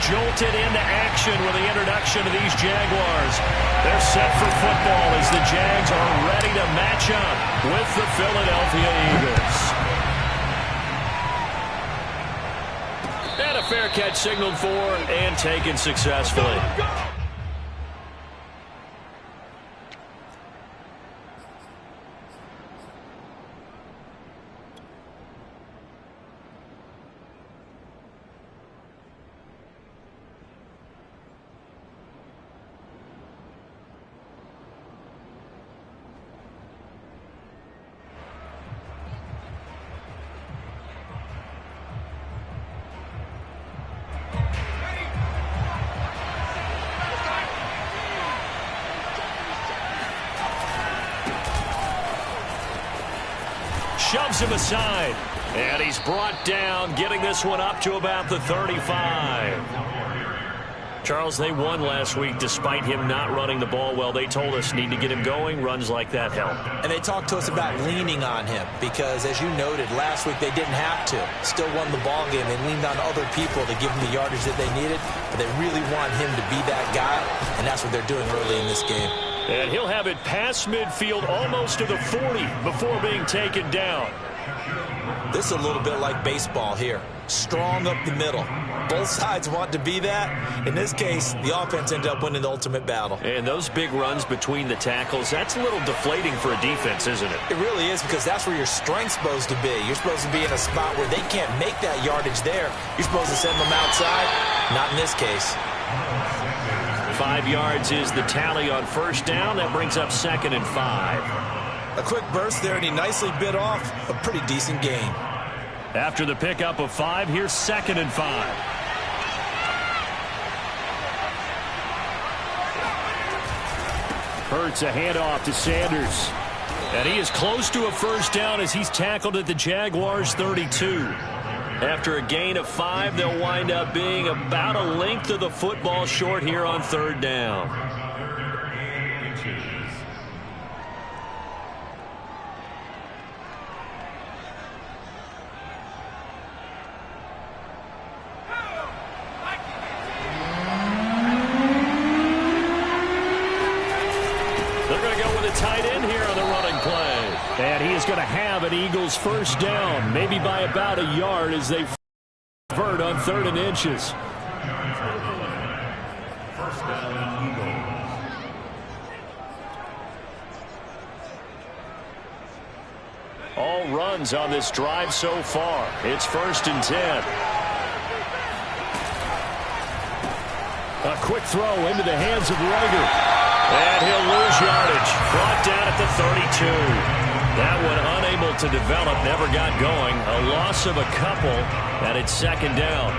jolted into action with the introduction of these Jaguars. They're set for football as the Jags are ready to match up with the Philadelphia Eagles. And a fair catch signaled for and taken successfully. Shoves him aside. And he's brought down, getting this one up to about the 35. Charles, they won last week despite him not running the ball well. They told us need to get him going. Runs like that help. And they talked to us about leaning on him because, as you noted, last week they didn't have to. Still won the ball game. They leaned on other people to give him the yardage that they needed, but they really want him to be that guy, and that's what they're doing early in this game. And he'll have it past midfield almost to the 40 before being taken down. This is a little bit like baseball here. Strong up the middle. Both sides want to be that. In this case, the offense ended up winning the ultimate battle. And those big runs between the tackles, that's a little deflating for a defense, isn't it? It really is, because that's where your strength's supposed to be. You're supposed to be in a spot where they can't make that yardage there. You're supposed to send them outside. Not in this case. 5 yards is the tally on first down. That brings up 2nd and 5. A quick burst there, and he nicely bit off a pretty decent gain. After the pickup of 5, here's 2nd and 5. Hurts a handoff to Sanders. And he is close to a first down as he's tackled at the Jaguars' 32. After a gain of 5, they'll wind up being about a length of the football short here on 3rd down. They're going to go with a tight end here on the running play. And he is going to have an Eagles first down, maybe by about a yard as they convert on 3rd and inches. First down, Eagles. All runs on this drive so far. It's 1st and 10. A quick throw into the hands of Rager. And he'll lose yardage. Brought down at the 32. That one unable to develop, never got going. A loss of a couple, and it's 2nd down.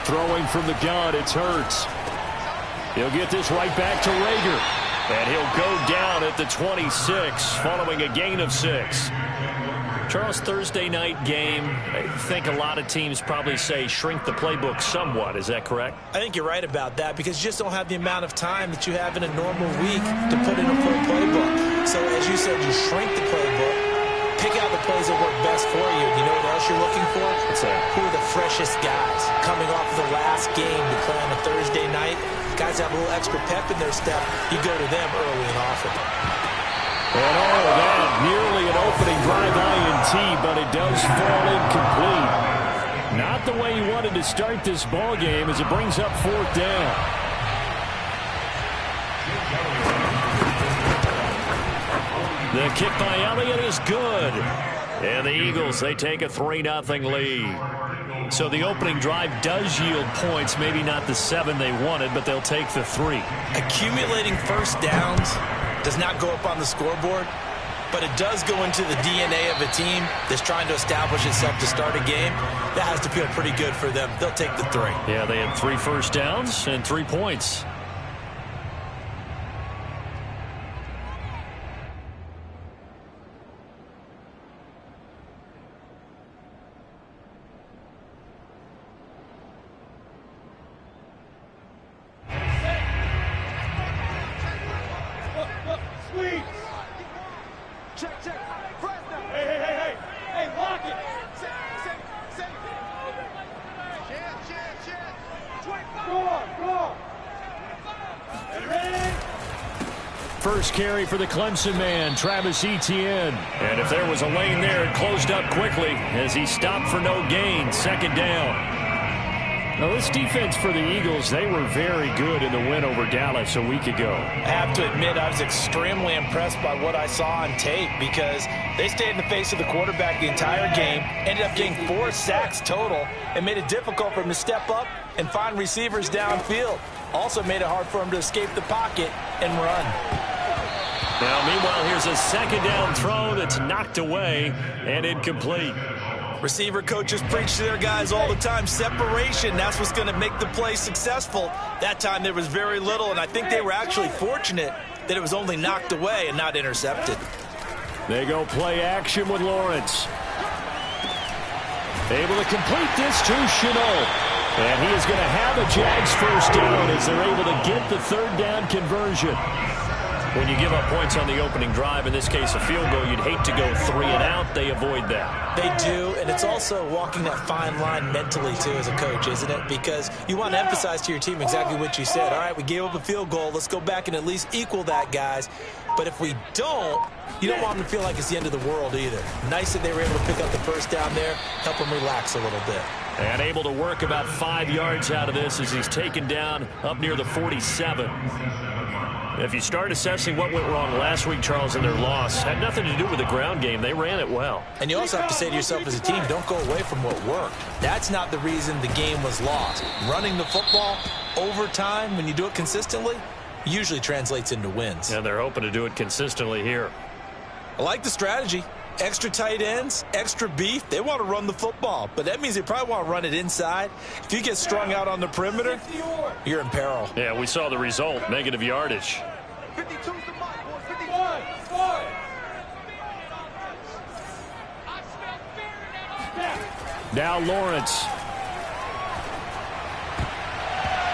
Throwing from the gun, it's Hurts. He'll get this right back to Rager. And he'll go down at the 26 following a gain of 6. Charles, Thursday night game, I think a lot of teams probably say shrink the playbook somewhat. Is that correct? I think you're right about that because you just don't have the amount of time that you have in a normal week to put in a full playbook. So as you said, you shrink the playbook, pick out the plays that work best for you. You know what else you're looking for? What's that? Who are the freshest guys coming off the last game to play on a Thursday night? Guys have a little extra pep in their step. You go to them early and often. And all of that, nearly an opening drive INT, but it does fall incomplete. Not the way you wanted to start this ball game as it brings up 4th down. The kick by Elliott is good. And the Eagles, they take a 3-0 lead. So the opening drive does yield points, maybe not the 7 they wanted, but they'll take the 3. Accumulating first downs does not go up on the scoreboard, but it does go into the DNA of a team that's trying to establish itself to start a game. That has to feel pretty good for them. They'll take the 3. Yeah, they had 3 first downs and 3 points. First carry for the Clemson man, Travis Etienne. And if there was a lane there, it closed up quickly as he stopped for no gain. Second down. Now, this defense for the Eagles, they were very good in the win over Dallas a week ago. I have to admit, I was extremely impressed by what I saw on tape because they stayed in the face of the quarterback the entire game, ended up getting 4 sacks total, and made it difficult for him to step up and find receivers downfield. Also made it hard for him to escape the pocket and run. Now, meanwhile, here's a second down throw that's knocked away and incomplete. Receiver coaches preach to their guys all the time. Separation, that's what's going to make the play successful. That time there was very little, and I think they were actually fortunate that it was only knocked away and not intercepted. They go play action with Lawrence. Able to complete this to Shenault. And he is going to have a Jags first down as they're able to get the third down conversion. When you give up points on the opening drive, in this case a field goal, you'd hate to go 3 and out. They avoid that. They do, and it's also walking that fine line mentally, too, as a coach, isn't it? Because you want to emphasize to your team exactly what you said. All right, we gave up a field goal. Let's go back and at least equal that, guys. But if we don't, you don't want them to feel like it's the end of the world either. Nice that they were able to pick up the first down there, help them relax a little bit. And able to work about 5 yards out of this as he's taken down up near the 47. If you start assessing what went wrong last week, Charles, in their loss, had nothing to do with the ground game. They ran it well. And you also have to say to yourself as a team, don't go away from what worked. That's not the reason the game was lost. Running the football over time, when you do it consistently, usually translates into wins. And they're hoping to do it consistently here. I like the strategy. Extra tight ends, extra beef. They want to run the football, but that means they probably want to run it inside. If you get strung out on the perimeter, you're in peril. Yeah, we saw the result, negative yardage. 52's the mark, boys. 51. Now Lawrence.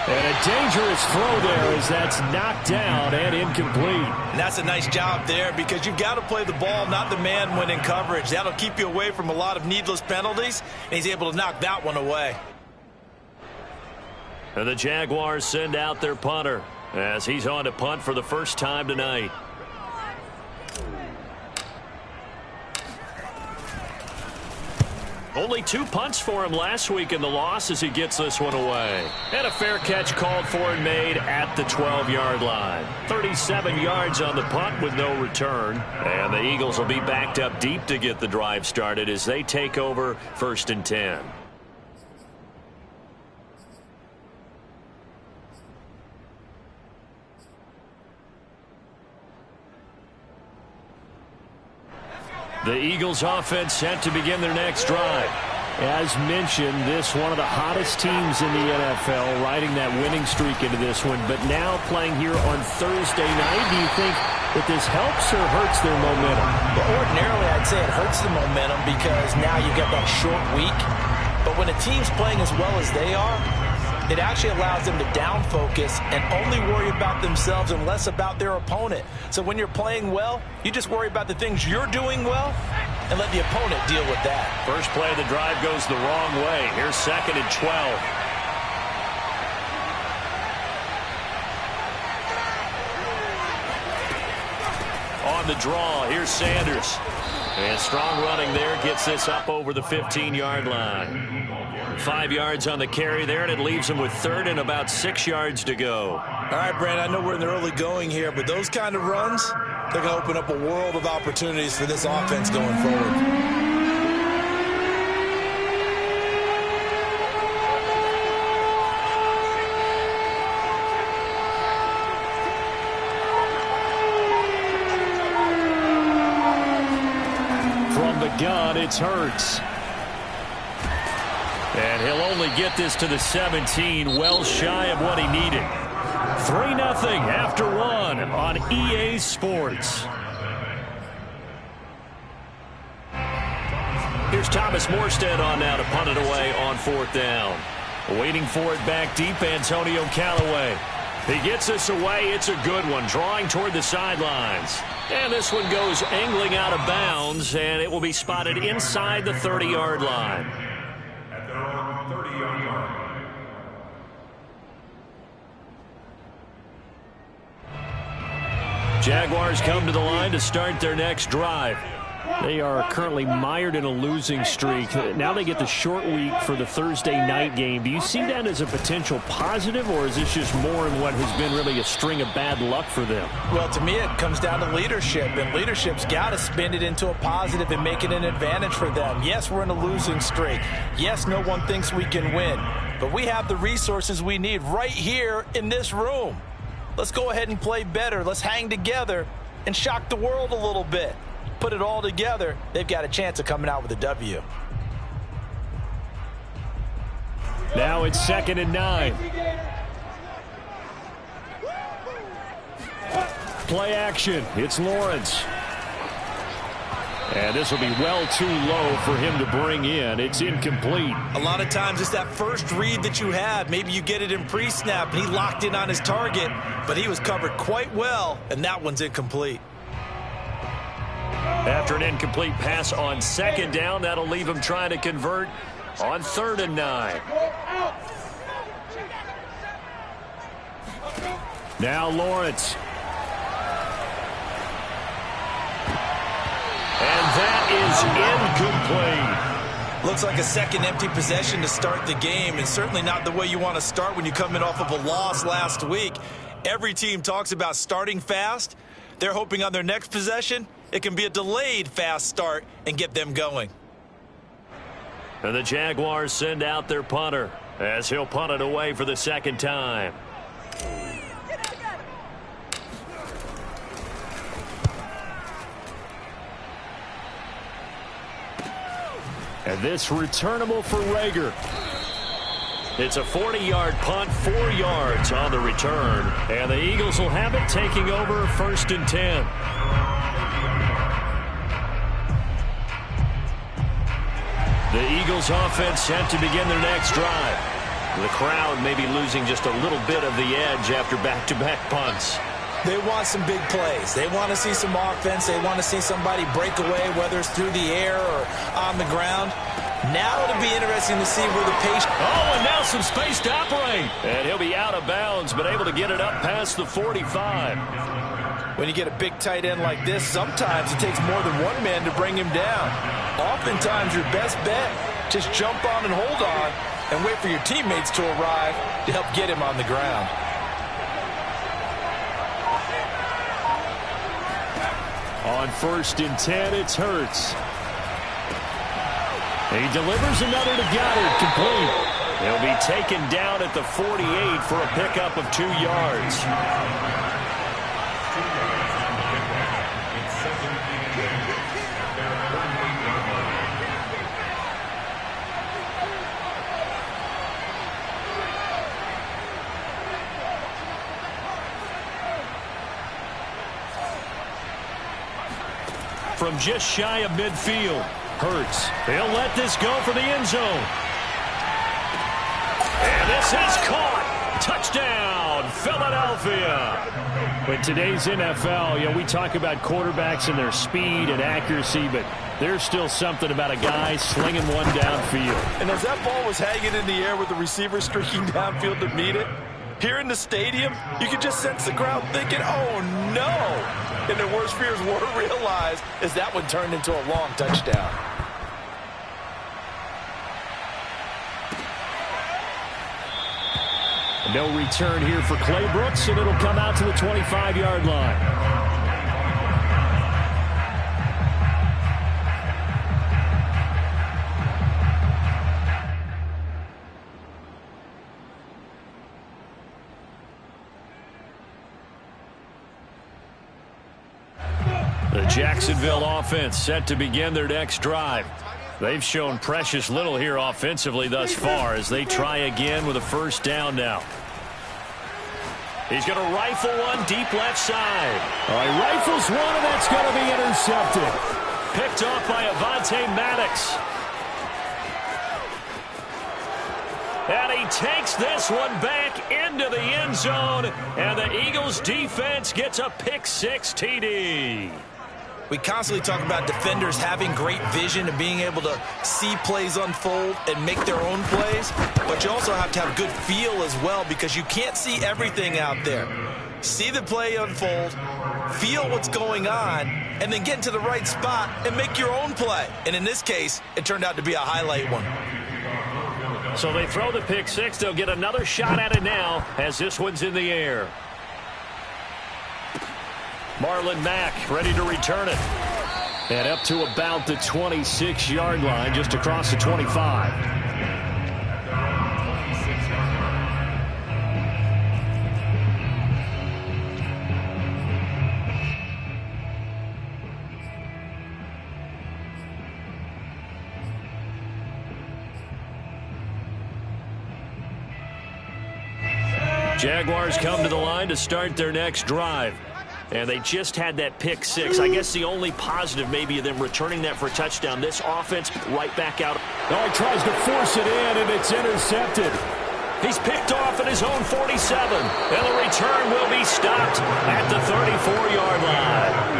And a dangerous throw there as that's knocked down and incomplete. And that's a nice job there because you've got to play the ball, not the man when in coverage. That'll keep you away from a lot of needless penalties, and he's able to knock that one away. And the Jaguars send out their punter as he's on to punt for the first time tonight. Only 2 punts for him last week in the loss as he gets this one away. And a fair catch called for and made at the 12-yard line. 37 yards on the punt with no return. And the Eagles will be backed up deep to get the drive started as they take over 1st and 10. The Eagles offense set to begin their next drive. As mentioned, this one of the hottest teams in the NFL, riding that winning streak into this one, but now playing here on Thursday night. Do you think that this helps or hurts their momentum? Well, ordinarily, I'd say it hurts the momentum because now you've got that short week. But when a team's playing as well as they are, it actually allows them to down focus and only worry about themselves and less about their opponent. So when you're playing well, you just worry about the things you're doing well and let the opponent deal with that. First play of the drive goes the wrong way. Here's 2nd and 12. On the draw, here's Sanders. And strong running there gets this up over the 15-yard line. 5 yards on the carry there, and it leaves him with 3rd and about 6 yards to go. All right, Brent, I know we're in the early going here, but those kind of runs, they're going to open up a world of opportunities for this offense going forward. Gun, it's Hurts. And he'll only get this to the 17, well shy of what he needed. 3-0 after 1 on EA Sports. Here's Thomas Morstead on now to punt it away on 4th down. Waiting for it back deep, Antonio Callaway. He gets this away. It's a good one, drawing toward the sidelines. And this one goes angling out of bounds, and it will be spotted inside the 30-yard line. At their own 30-yard line. Jaguars come to the line to start their next drive. They are currently mired in a losing streak. Now they get the short week for the Thursday night game. Do you see that as a potential positive, or is this just more in what has been really a string of bad luck for them? Well, to me, it comes down to leadership, and leadership's got to spin it into a positive and make it an advantage for them. Yes, we're in a losing streak. Yes, no one thinks we can win, but we have the resources we need right here in this room. Let's go ahead and play better. Let's hang together and shock the world a little bit. Put it all together, they've got a chance of coming out with a W. Now it's 2nd and 9. Play action. It's Lawrence. And this will be well too low for him to bring in. It's incomplete. A lot of times it's that first read that you have. Maybe you get it in pre-snap, and he locked in on his target, but he was covered quite well, and that one's incomplete. After an incomplete pass on 2nd down, that'll leave him trying to convert on 3rd and 9. Now Lawrence. And that is incomplete. Looks like a second empty possession to start the game, and certainly not the way you want to start when you're coming off of a loss last week. Every team talks about starting fast. They're hoping on their next possession it can be a delayed fast start and get them going. And the Jaguars send out their punter as he'll punt it away for the 2nd time. And this returnable for Reagor. It's a 40-yard punt, 4 yards on the return. And the Eagles will have it, taking over 1st and 10. The Eagles offense set to begin their next drive. The crowd may be losing just a little bit of the edge after back-to-back punts. They want some big plays. They want to see some offense. They want to see somebody break away, whether it's through the air or on the ground. Now it'll be interesting to see where the pace... Oh, and now some space to operate. And he'll be out of bounds, but able to get it up past the 45. When you get a big tight end like this, sometimes it takes more than one man to bring him down. Oftentimes, your best bet, just jump on and hold on and wait for your teammates to arrive to help get him on the ground. On 1st and 10, it's Hurts. He delivers another to Goddard, complete. He'll be taken down at the 48 for a pickup of 2 yards. From just shy of midfield, Hurts. He'll let this go for the end zone. And this is caught. Touchdown, Philadelphia. In today's NFL, we talk about quarterbacks and their speed and accuracy, but there's still something about a guy slinging one downfield. And as that ball was hanging in the air with the receiver streaking downfield to meet it, here in the stadium, you could just sense the crowd thinking, oh, no. And their worst fears were realized as that one turned into a long touchdown. No return here for Clay Brooks, and it'll come out to the 25-yard line. The Jacksonville offense set to begin their next drive. They've shown precious little here offensively thus far as they try again with a 1st down now. He's going to rifle one deep left side. All right, rifles one, and that's going to be intercepted. Picked off by Avonte Maddox. And he takes this one back into the end zone, and the Eagles defense gets a pick 6 TD. We constantly talk about defenders having great vision and being able to see plays unfold and make their own plays, but you also have to have good feel as well because you can't see everything out there. See the play unfold, feel what's going on, and then get into the right spot and make your own play. And in this case, it turned out to be a highlight one. So they throw the pick six. They'll get another shot at it now as this one's in the air. Marlon Mack ready to return it. And up to about the 26-yard line, just across the 25. Jaguars come to the line to start their next drive. And they just had that pick six. I guess the only positive maybe of them returning that for a touchdown. This offense right back out. Oh, he tries to force it in, and it's intercepted. He's picked off at his own 47. And the return will be stopped at the 34-yard line.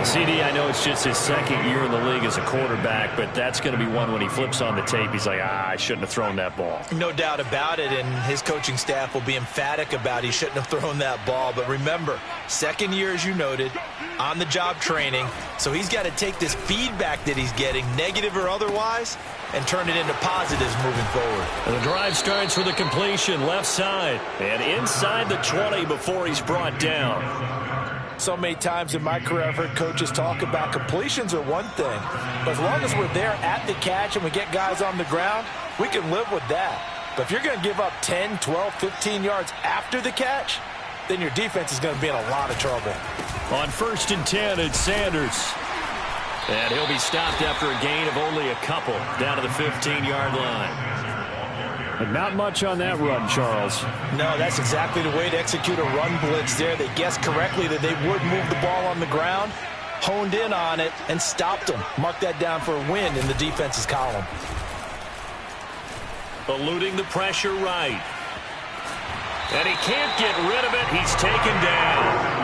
CD, I know it's just his second year in the league as a quarterback, but that's going to be one when he flips on the tape. He's like, I shouldn't have thrown that ball. No doubt about it, and his coaching staff will be emphatic about he shouldn't have thrown that ball. But remember, second year, as you noted, on-the-job training, so he's got to take this feedback that he's getting, negative or otherwise, and turn it into positives moving forward. And the drive starts with a completion left side and inside the 20 before he's brought down. So many times in my career I've heard coaches talk about completions are one thing, but as long as we're there at the catch and we get guys on the ground, we can live with that. But if you're going to give up 10, 12, 15 yards after the catch, then your defense is going to be in a lot of trouble. On 1st and 10, it's Sanders. And he'll be stopped after a gain of only a couple down to the 15-yard line. And not much on that run, Charles. No, that's exactly the way to execute a run blitz there. They guessed correctly that they would move the ball on the ground, honed in on it, and stopped them. Mark that down for a win in the defense's column. Eluding the pressure right. And he can't get rid of it. He's taken down.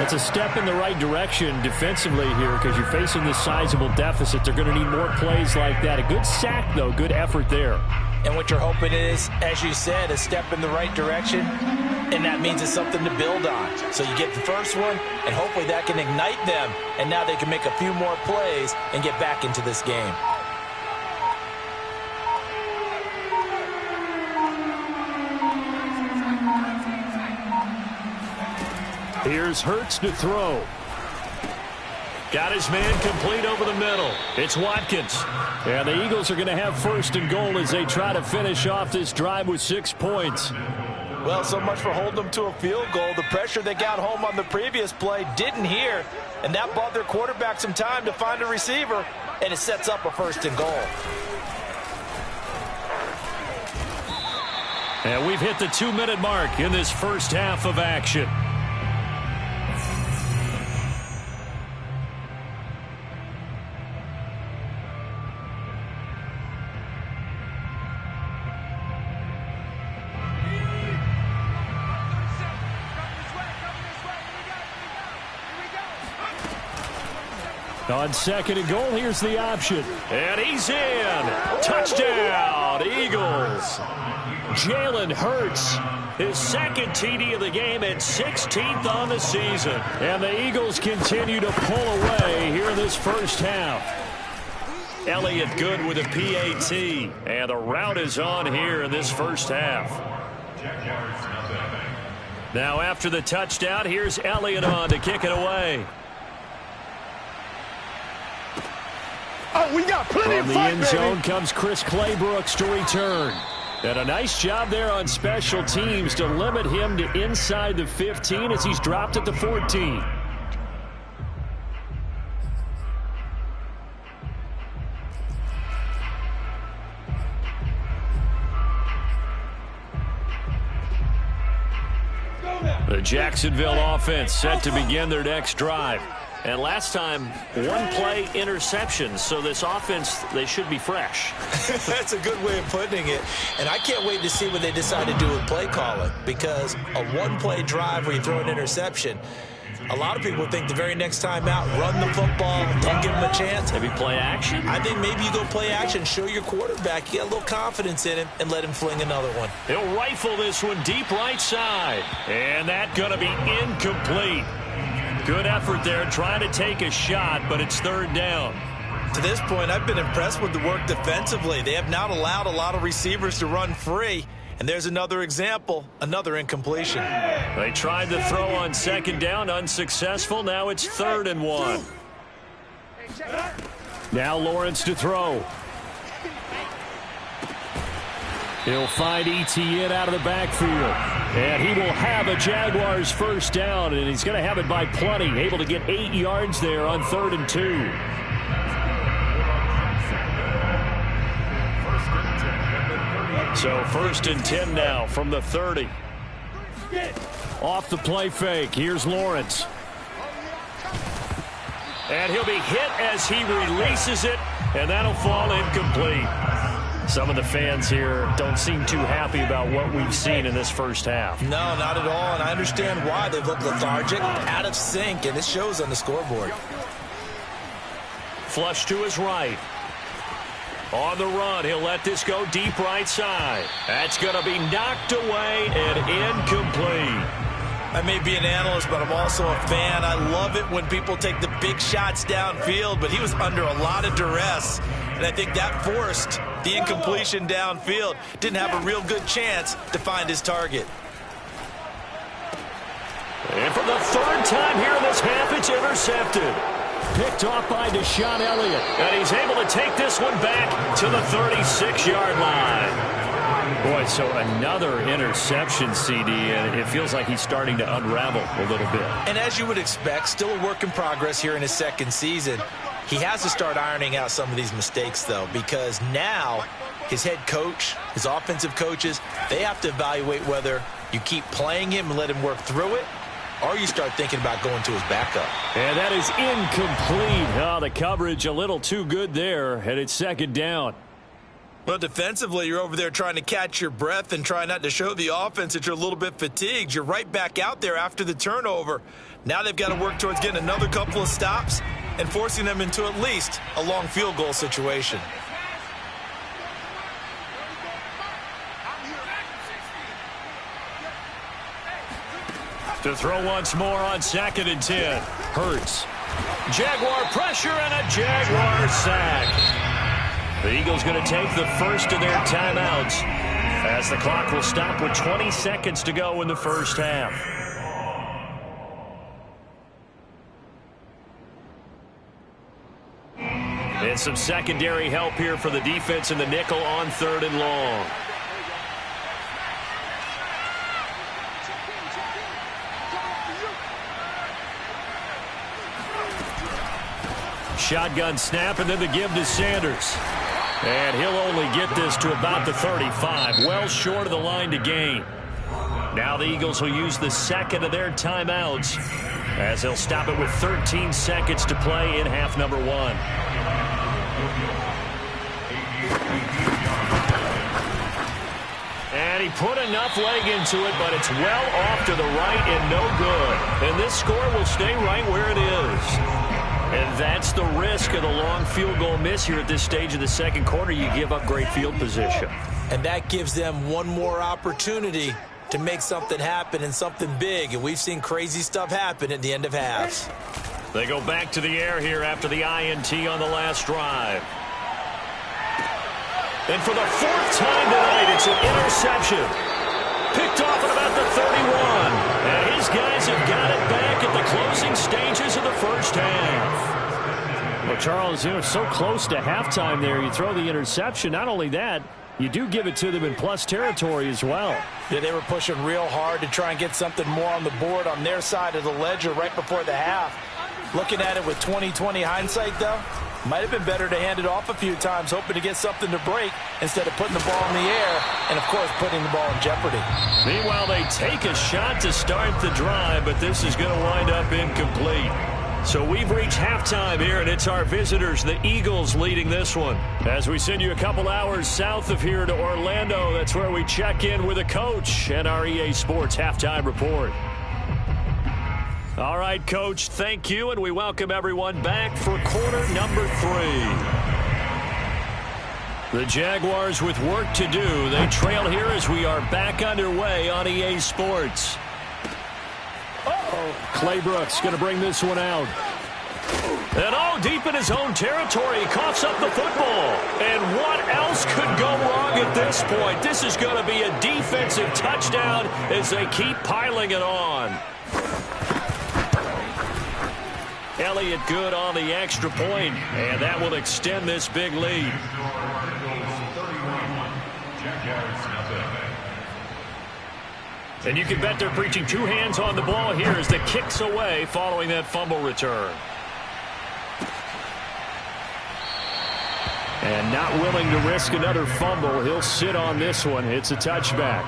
That's a step in the right direction defensively here because you're facing this sizable deficit. They're going to need more plays like that. A good sack, though. Good effort there. And what you're hoping is, as you said, a step in the right direction, and that means it's something to build on. So you get the first one, and hopefully that can ignite them, and now they can make a few more plays and get back into this game. Here's Hurts to throw. Got his man complete over the middle. It's Watkins. And the Eagles are going to have 1st and goal as they try to finish off this drive with 6 points. Well, so much for holding them to a field goal. The pressure they got home on the previous play didn't hear, and that bought their quarterback some time to find a receiver, and it sets up a 1st and goal. And we've hit the 2-minute mark in this first half of action. On 2nd and goal, here's the option. And he's in. Touchdown, Eagles. Jalen Hurts, his 2nd TD of the game and 16th on the season. And the Eagles continue to pull away here in this first half. Elliott good with a PAT. And the route is on here in this first half. Now after the touchdown, here's Elliott on to kick it away. Oh, we got plenty of From the fight, end zone baby. comes Chris Claybrooks to return. And a nice job there on special teams to limit him to inside the 15 as he's dropped at the 14. The Jacksonville offense set to begin their next drive. And last time, 1-play interception. So this offense, they should be fresh. That's a good way of putting it. And I can't wait to see what they decide to do with play calling. Because a 1-play drive where you throw an interception, A lot of people think the very next time out, run the football, don't give him a chance. Maybe play action? I think maybe you go play action, show your quarterback, get a little confidence in him, and let him fling another one. He'll rifle this one deep right side. And that's going to be incomplete. Good effort there trying to take a shot, but it's third down. To this point, I've been impressed with the work defensively. They have not allowed a lot of receivers to run free. And there's another example, another incompletion. They tried to throw on second down, unsuccessful. Now it's 3rd and 1. Now Lawrence to throw. He'll find Etienne out of the backfield. And he will have a Jaguars first down, and he's going to have it by plenty. Able to get 8 yards there on 3rd and 2. So 1st and 10 now from the 30. Off the play fake. Here's Lawrence. And he'll be hit as he releases it, and that'll fall incomplete. Some of the fans here don't seem too happy about what we've seen in this first half. No, not at all, and I understand why. They've looked lethargic, out of sync, and it shows on the scoreboard. Flush to his right. On the run, he'll let this go deep right side. That's going to be knocked away and incomplete. I may be an analyst, but I'm also a fan. I love it when people take the big shots downfield, but he was under a lot of duress, and I think that forced the incompletion downfield. Didn't have a real good chance to find his target. And for the 3rd time here in this half, it's intercepted. Picked off by Deshaun Elliott. And he's able to take this one back to the 36-yard line. Boy, so another interception, CD, and it feels like he's starting to unravel a little bit. And as you would expect, still a work in progress here in his 2nd season. He has to start ironing out some of these mistakes, though, because now his head coach, his offensive coaches, they have to evaluate whether you keep playing him and let him work through it, or you start thinking about going to his backup. And that is incomplete. Oh, the coverage a little too good there, and it's 2nd down. Well, defensively, you're over there trying to catch your breath and try not to show the offense that you're a little bit fatigued. You're right back out there after the turnover. Now they've got to work towards getting another couple of stops and forcing them into at least a long field goal situation. To throw once more on 2nd and 10. Hurts. Jaguar pressure and a Jaguar sack. The Eagles going to take the first of their timeouts as the clock will stop with 20 seconds to go in the first half. And some secondary help here for the defense in the nickel on 3rd and long. Shotgun snap, and then the give to Sanders. And he'll only get this to about the 35, well short of the line to gain. Now the Eagles will use the 2nd of their timeouts as they'll stop it with 13 seconds to play in half number 1. And he put enough leg into it, but it's well off to the right and no good. And this score will stay right where it is. And that's the risk of the long field goal miss here at this stage of the 2nd quarter. You give up great field position. And that gives them one more opportunity to make something happen and something big. And we've seen crazy stuff happen at the end of halves. They go back to the air here after the INT on the last drive. And for the 4th time tonight, it's an interception. Picked off at about the 31. And his guys have got it back at the closing stages of the first half. Well, Charles, they're so close to halftime there. You throw the interception. Not only that, you do give it to them in plus territory as well. Yeah, they were pushing real hard to try and get something more on the board on their side of the ledger right before the half. Looking at it with 20/20 hindsight, though, might have been better to hand it off a few times, hoping to get something to break instead of putting the ball in the air and, of course, putting the ball in jeopardy. Meanwhile, they take a shot to start the drive, but this is going to wind up incomplete. So we've reached halftime here, and it's our visitors, the Eagles, leading this one. As we send you a couple hours south of here to Orlando, that's where we check in with the coach and our EA Sports Halftime Report. All right, Coach, thank you, and we welcome everyone back for quarter number 3. The Jaguars with work to do. They trail here as we are back underway on EA Sports. Clay Brooks going to bring this one out. And deep in his own territory, he coughs up the football. And what else could go wrong at this point? This is going to be a defensive touchdown as they keep piling it on. Elliott good on the extra point, and that will extend this big lead. And you can bet they're preaching 2 hands on the ball here as the kick's away following that fumble return. And not willing to risk another fumble. He'll sit on this one. It's a touchback.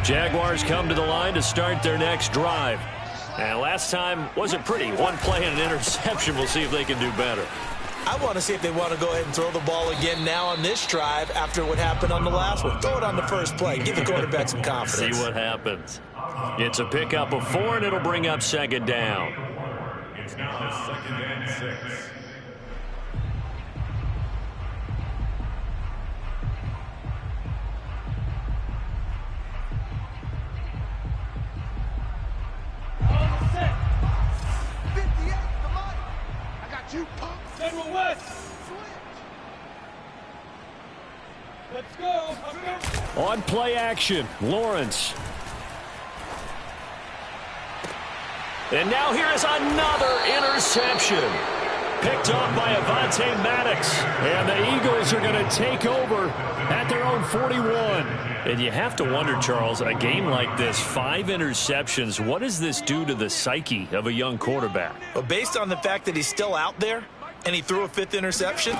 Jaguars come to the line to start their next drive. And last time wasn't pretty. 1 play and an interception. We'll see if they can do better. I want to see if they want to go ahead and throw the ball again now on this drive after what happened on the last one. Throw it on the first play. Give the quarterback some confidence. See what happens. It's a pickup of 4, and it'll bring up 2nd down. It's now 2nd and 6. Federal West. Let's go. On play action, Lawrence. And now here is another interception. Picked off by Avonte Maddox. And the Eagles are going to take over at their own 41. And you have to wonder, Charles, a game like this, 5 interceptions, what does this do to the psyche of a young quarterback? Well, based on the fact that he's still out there and he threw a 5th interception,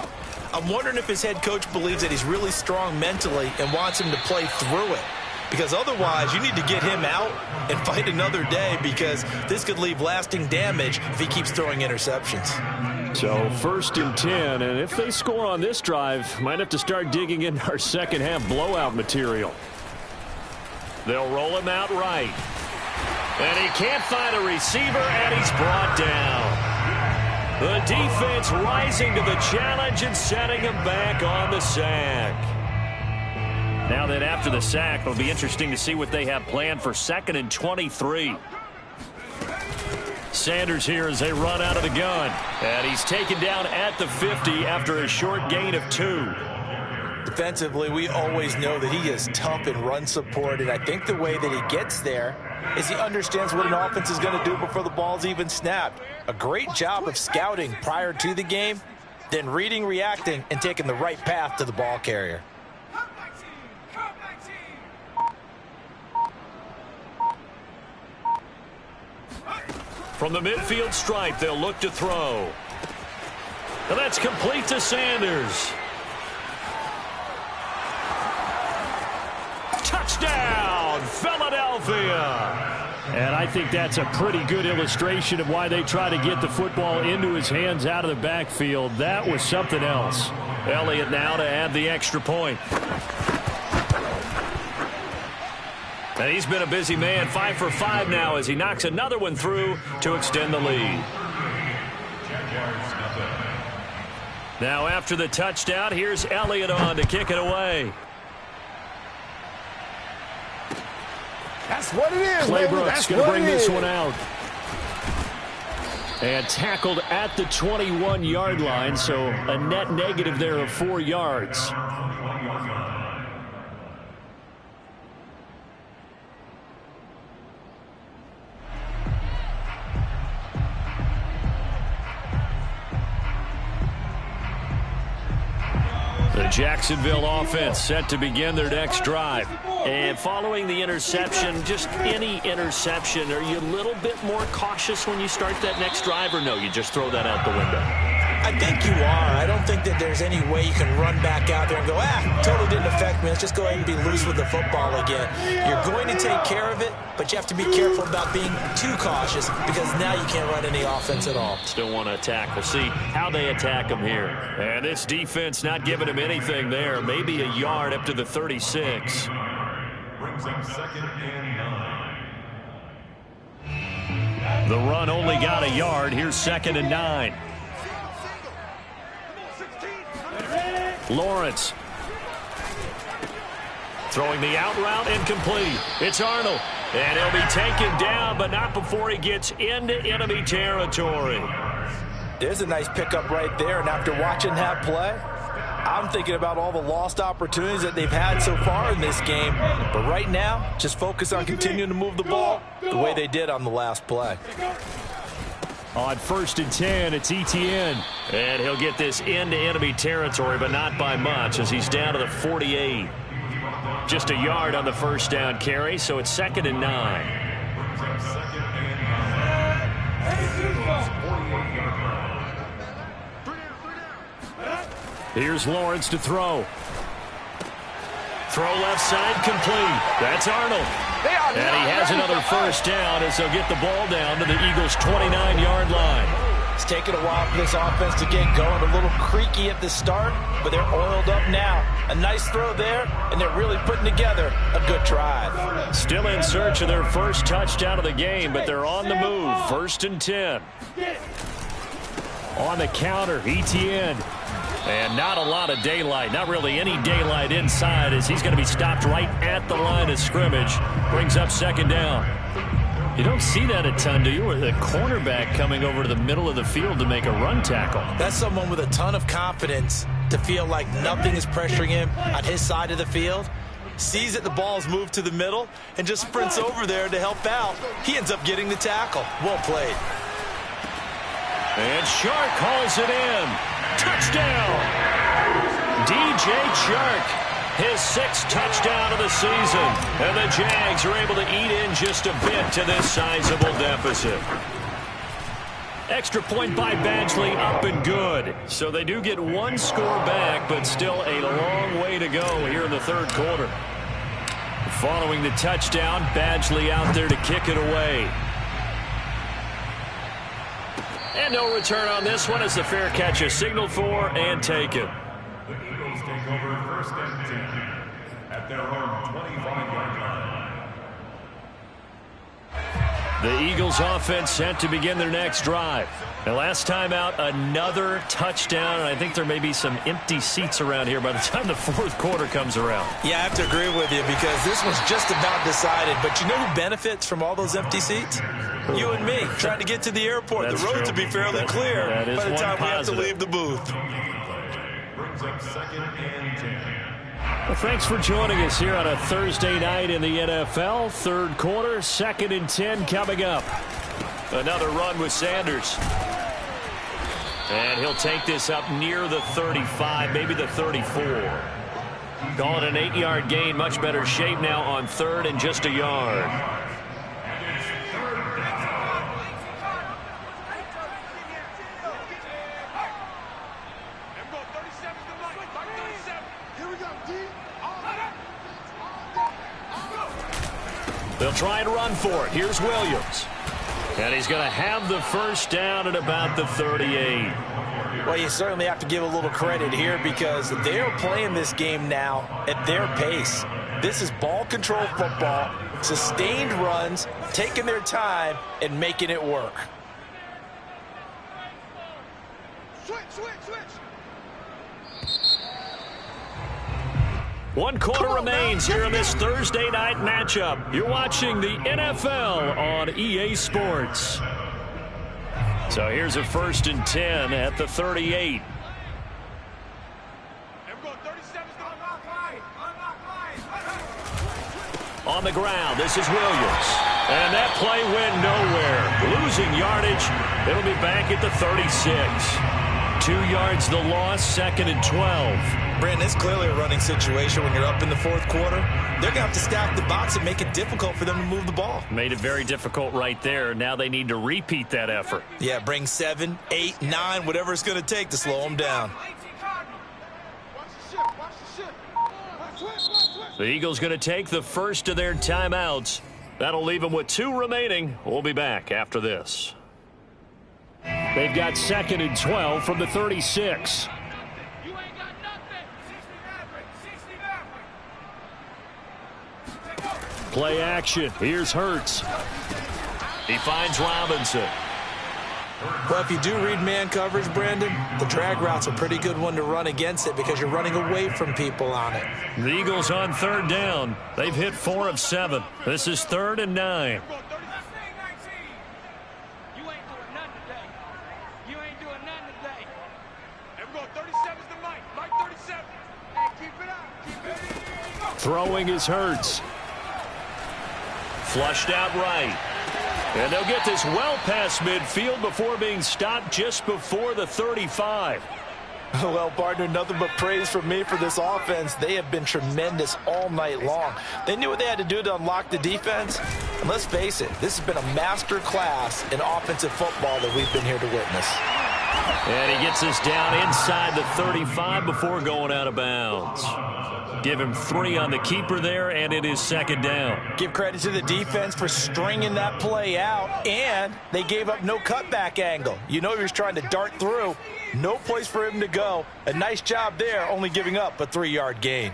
I'm wondering if his head coach believes that he's really strong mentally and wants him to play through it. Because otherwise, you need to get him out and fight another day, because this could leave lasting damage if he keeps throwing interceptions. So 1st and 10, and if they score on this drive, might have to start digging in our second half blowout material. They'll roll him out right. And he can't find a receiver, and he's brought down. The defense rising to the challenge and setting him back on the sack. Now that after the sack, it'll be interesting to see what they have planned for 2nd and 23. Sanders here as they run out of the gun. And he's taken down at the 50 after a short gain of 2. Defensively, we always know that he is tough in run support, and I think the way that he gets there is he understands what an offense is going to do before the ball's even snapped. A great job of scouting prior to the game, then reading, reacting, and taking the right path to the ball carrier. From the midfield stripe, they'll look to throw. And that's complete to Sanders. Touchdown, Philadelphia. And I think that's a pretty good illustration of why they try to get the football into his hands out of the backfield. That was something else. Elliott now to add the extra point. And he's been a busy man, 5 for 5 now as he knocks another one through to extend the lead. Now after the touchdown, here's Elliott on to kick it away. That's what it is, Clay baby. Brooks That's going to what bring it this is. one out. And tackled at the 21-yard line, so a net negative there of 4 yards. The Jacksonville offense set to begin their next drive. And following the interception, just any interception, are you a little bit more cautious when you start that next drive, or no, you just throw that out the window? I think you are. I don't think that there's any way you can run back out there and go, totally didn't affect me. Let's just go ahead and be loose with the football again. You're going to take care of it, but you have to be careful about being too cautious because now you can't run any offense at all. Still want to attack. We'll see how they attack him here. And this defense not giving him anything there. Maybe a yard up to the 36. Brings up 2nd and 9. The run only got a yard. Here's 2nd and 9. Lawrence throwing the out route incomplete. It's Arnold. And he'll be taken down, but not before he gets into enemy territory. There's a nice pickup right there. And after watching that play, I'm thinking about all the lost opportunities that they've had so far in this game. But right now, just focus on continuing to move the ball the way they did on the last play. On 1st and 10, it's Etienne. And he'll get this into enemy territory, but not by much as he's down to the 48. Just a yard on the first down carry, so it's 2nd and 9. Here's Lawrence to throw. Throw left side complete. That's Arnold. And he has another first down as they'll get the ball down to the Eagles' 29-yard line. It's taken a while for this offense to get going. A little creaky at the start, but they're oiled up now. A nice throw there, and they're really putting together a good drive. Still in search of their first touchdown of the game, but they're on the move. 1st and 10. On the counter, Etienne. And not a lot of daylight, not really any daylight inside as he's going to be stopped right at the line of scrimmage. Brings up 2nd down. You don't see that a ton, do you? With a cornerback coming over to the middle of the field to make a run tackle. That's someone with a ton of confidence to feel like nothing is pressuring him on his side of the field. Sees that the ball's moved to the middle and just sprints over there to help out. He ends up getting the tackle. Well played. And Chark hauls it in. Touchdown! DJ Chark, his 6th touchdown of the season. And the Jags are able to eat in just a bit to this sizable deficit. Extra point by Badgley up and good. So they do get one score back, but still a long way to go here in the 3rd quarter. Following the touchdown, Badgley out there to kick it away. And no return on this one as the fair catch is signaled for and taken. The Eagles take over 1st and 10 at their own 25-yard line. The Eagles offense set to begin their next drive. The last time out, another touchdown, and I think there may be some empty seats around here by the time the 4th quarter comes around. Yeah, I have to agree with you because this was just about decided. But you know who benefits from all those empty seats? You and me, trying to get to the airport. That's the road true. to be fairly clear by the time we have to positive. leave the booth. Brings up 2nd and 10. Well, thanks for joining us here on a Thursday night in the NFL. 3rd quarter, 2nd and 10 coming up. Another run with Sanders. And he'll take this up near the 35, maybe the 34. Call it an 8-yard gain. Much better shape now on 3rd and just a yard. They'll try and run for it. Here's Williams. And he's going to have the first down at about the 38. Well, you certainly have to give a little credit here because they're playing this game now at their pace. This is ball control football, sustained runs, taking their time and making it work. Switch. 1 quarter remains here in this Thursday night matchup. You're watching the NFL on EA Sports. So here's a 1st and 10 at the 38. On the ground, this is Williams. And that play went nowhere. Losing yardage. It'll be back at the 36. 2 yards the loss, 2nd and 12. Brandon, it's clearly a running situation when you're up in the fourth quarter. They're going to have to stack the box and make it difficult for them to move the ball. Made it very difficult right there. Now they need to repeat that effort. Yeah, bring 7, 8, 9, whatever it's going to take to slow them down. The Eagles going to take the first of their timeouts. That'll leave them with 2 remaining. We'll be back after this. They've got 2nd and 12 from the 36. Play action. Here's Hurts. He finds Robinson. Well, if you do read man coverage, Brandon, the drag route's a pretty good one to run against it because you're running away from people on it. The Eagles on 3rd down. They've hit 4 of 7. This is 3rd and 9. Throwing is Hurts. Flushed out right. And they'll get this well past midfield before being stopped just before the 35. Well, partner, nothing but praise from me for this offense. They have been tremendous all night long. They knew what they had to do to unlock the defense. And let's face it, this has been a master class in offensive football that we've been here to witness. And he gets us down inside the 35 before going out of bounds. Give him 3 on the keeper there, and it is 2nd down. Give credit to the defense for stringing that play out, and they gave up no cutback angle. You know he was trying to dart through. No place for him to go. A nice job there, only giving up a 3-yard gain.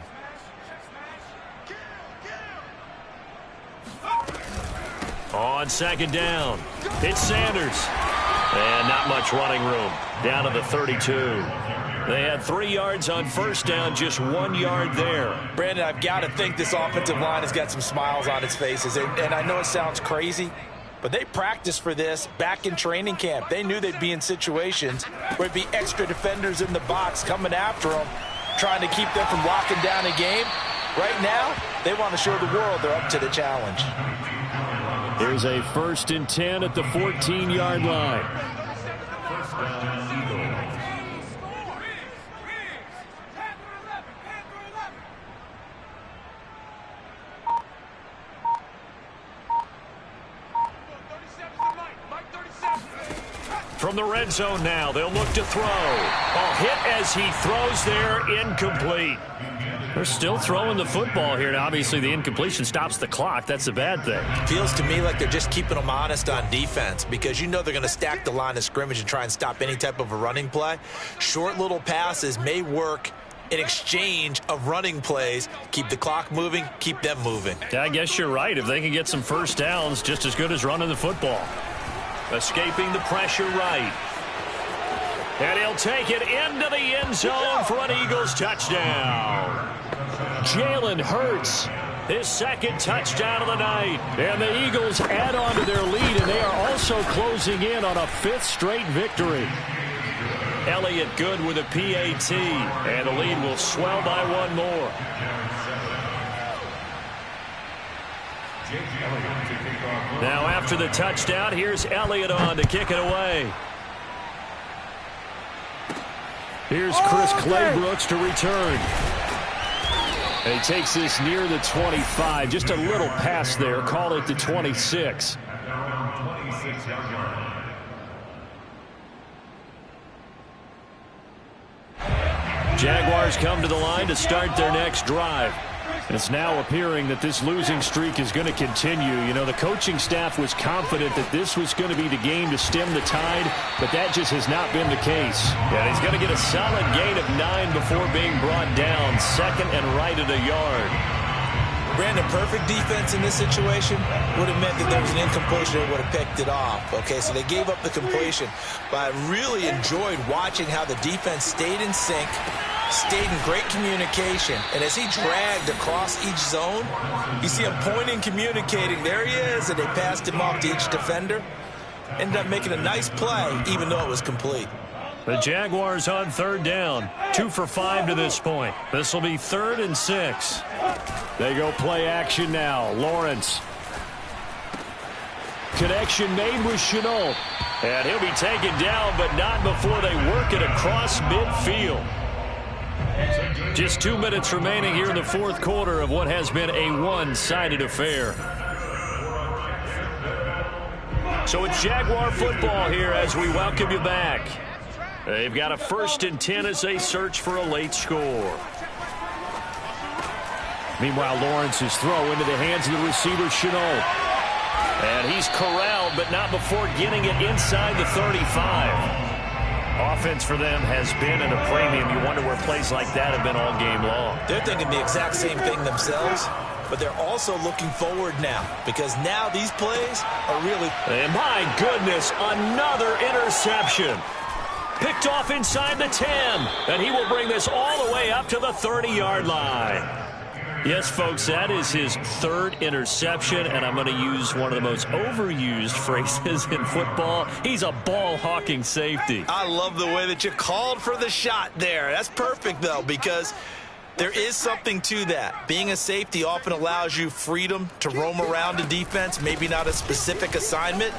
On 2nd down, it's Sanders. And not much running room. Down to the 32. They had 3 yards on 1st down, just 1 yard there. Brandon, I've got to think this offensive line has got some smiles on its faces. And I know it sounds crazy, but they practiced for this back in training camp. They knew they'd be in situations where it'd be extra defenders in the box coming after them, trying to keep them from locking down a game. Right now, they want to show the world they're up to the challenge. Here's a 1st and 10 at the 14-yard line. From the red zone now, they'll look to throw. A hit as he throws there, incomplete. They're still throwing the football here. Now, obviously, the incompletion stops the clock. That's a bad thing. Feels to me like they're just keeping them honest on defense because you know they're going to stack the line of scrimmage and try and stop any type of a running play. Short little passes may work in exchange of running plays. Keep the clock moving, keep them moving. Yeah, I guess you're right. If they can get some 1st downs, just as good as running the football. Escaping the pressure right. And he'll take it into the end zone for an Eagles touchdown. Jalen Hurts, his 2nd touchdown of the night. And the Eagles add on to their lead, and they are also closing in on a 5th straight victory. Elliott good with a PAT, and the lead will swell by 1 more. Now after the touchdown, here's Elliott on to kick it away. Here's Chris Claybrooks to return. And he takes this near the 25. Just a little pass there. Call it the 26. Jaguars come to the line to start their next drive. And it's now appearing that this losing streak is going to continue. You know, the coaching staff was confident that this was going to be the game to stem the tide, but that just has not been the case. And he's going to get a solid gain of 9 before being brought down. 2nd and right at a yard. Brandon, perfect defense in this situation would have meant that there was an incompletion that would have picked it off. Okay, so they gave up the completion. But I really enjoyed watching how the defense stayed in sync, stayed in great communication. And as he dragged across each zone, you see him pointing, communicating. There he is, and they passed him off to each defender. Ended up making a nice play, even though it was complete. The Jaguars on 3rd down. 2 for 5 to this point. This will be 3rd and 6. They go play action now. Lawrence. Connection made with Shenault. And he'll be taken down, but not before they work it across midfield. Just 2 minutes remaining here in the fourth quarter of what has been a one-sided affair. So it's Jaguar football here as we welcome you back. They've got a 1st and 10 as they search for a late score. Meanwhile, Lawrence's throw into the hands of the receiver, Shenault. And he's corralled, but not before getting it inside the 35. Offense for them has been at a premium. You wonder where plays like that have been all game long. They're thinking the exact same thing themselves, but they're also looking forward now because now these plays are really... And my goodness, another interception. Picked off inside the 10, and he will bring this all the way up to the 30-yard line. Yes, folks, that is his 3rd interception, and I'm going to use one of the most overused phrases in football. He's a ball-hawking safety. I love the way that you called for the shot there. That's perfect, though, because there is something to that. Being a safety often allows you freedom to roam around the defense, maybe not a specific assignment.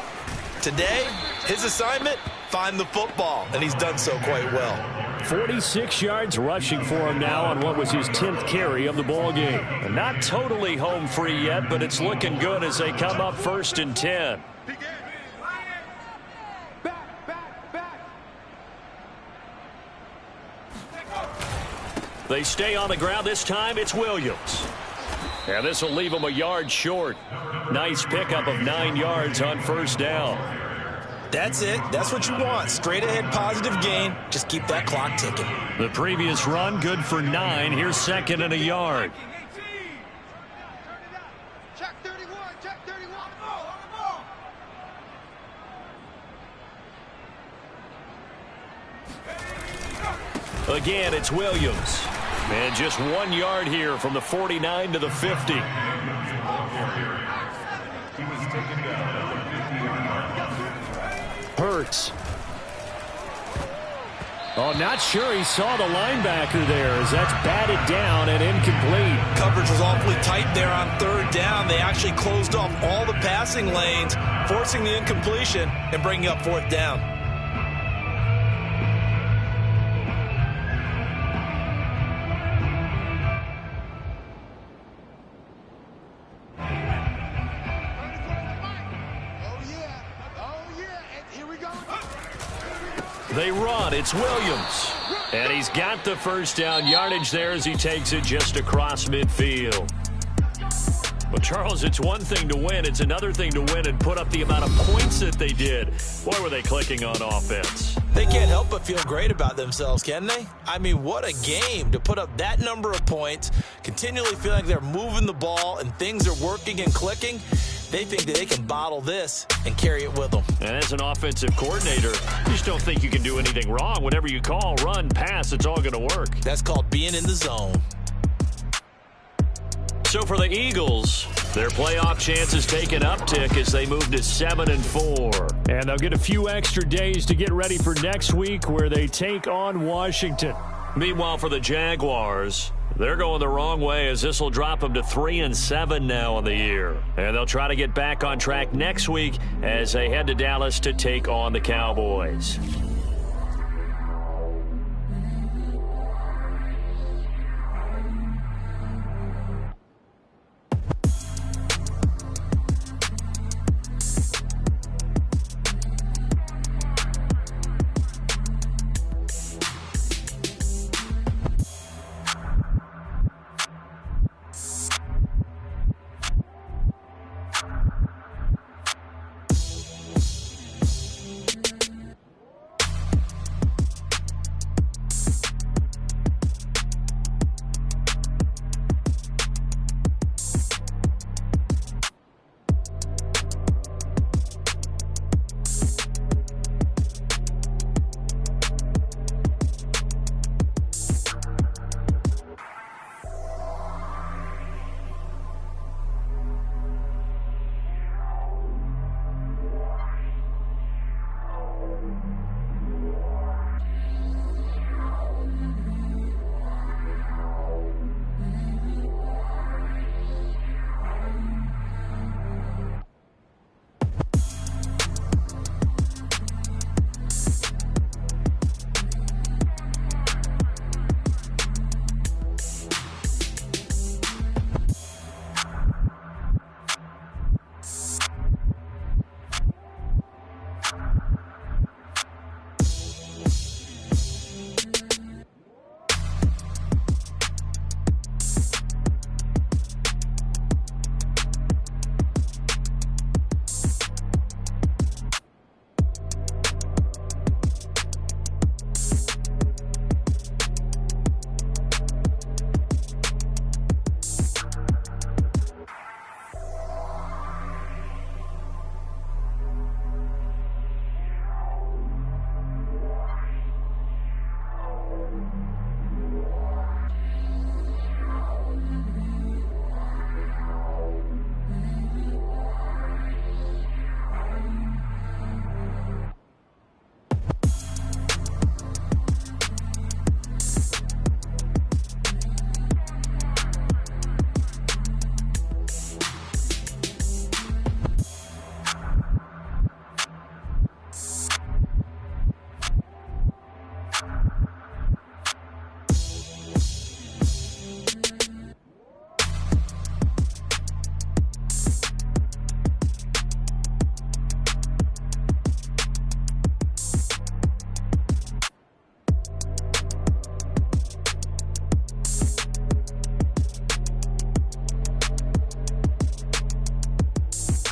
Today, his assignment, find the football, and he's done so quite well. 46 yards rushing for him now on what was his 10th carry of the ball game. And not totally home free yet, but it's looking good as they come up 1st and 10. They stay on the ground. This time it's Williams. And this will leave him a yard short. Nice pickup of 9 yards on 1st down. That's it. That's what you want. Straight ahead positive gain. Just keep that clock ticking. The previous run good for 9. Here's 2nd and a yard. Check 31. Check 31. Again, it's Williams. And just 1 yard here from the 49 to the 50. He was taken down at the 50-yard line. Hurts. Oh, not sure he saw the linebacker there as that's batted down and incomplete. Coverage was awfully tight there on 3rd down. They actually closed off all the passing lanes, forcing the incompletion and bringing up 4th down. They run. It's Williams. And he's got the 1st down yardage there as he takes it just across midfield. Well, Charles, it's one thing to win. It's another thing to win and put up the amount of points that they did. Boy, were they clicking on offense. They can't help but feel great about themselves, can they? I mean, what a game to put up that number of points, continually feeling like they're moving the ball and things are working and clicking. They think that they can bottle this and carry it with them. And as an offensive coordinator, you just don't think you can do anything wrong. Whatever you call, run, pass, it's all going to work. That's called being in the zone. So for the Eagles, their playoff chances take an uptick as they move to 7-4. And they'll get a few extra days to get ready for next week where they take on Washington. Meanwhile, for the Jaguars, they're going the wrong way as this will drop them to 3-7 now on the year. And they'll try to get back on track next week as they head to Dallas to take on the Cowboys.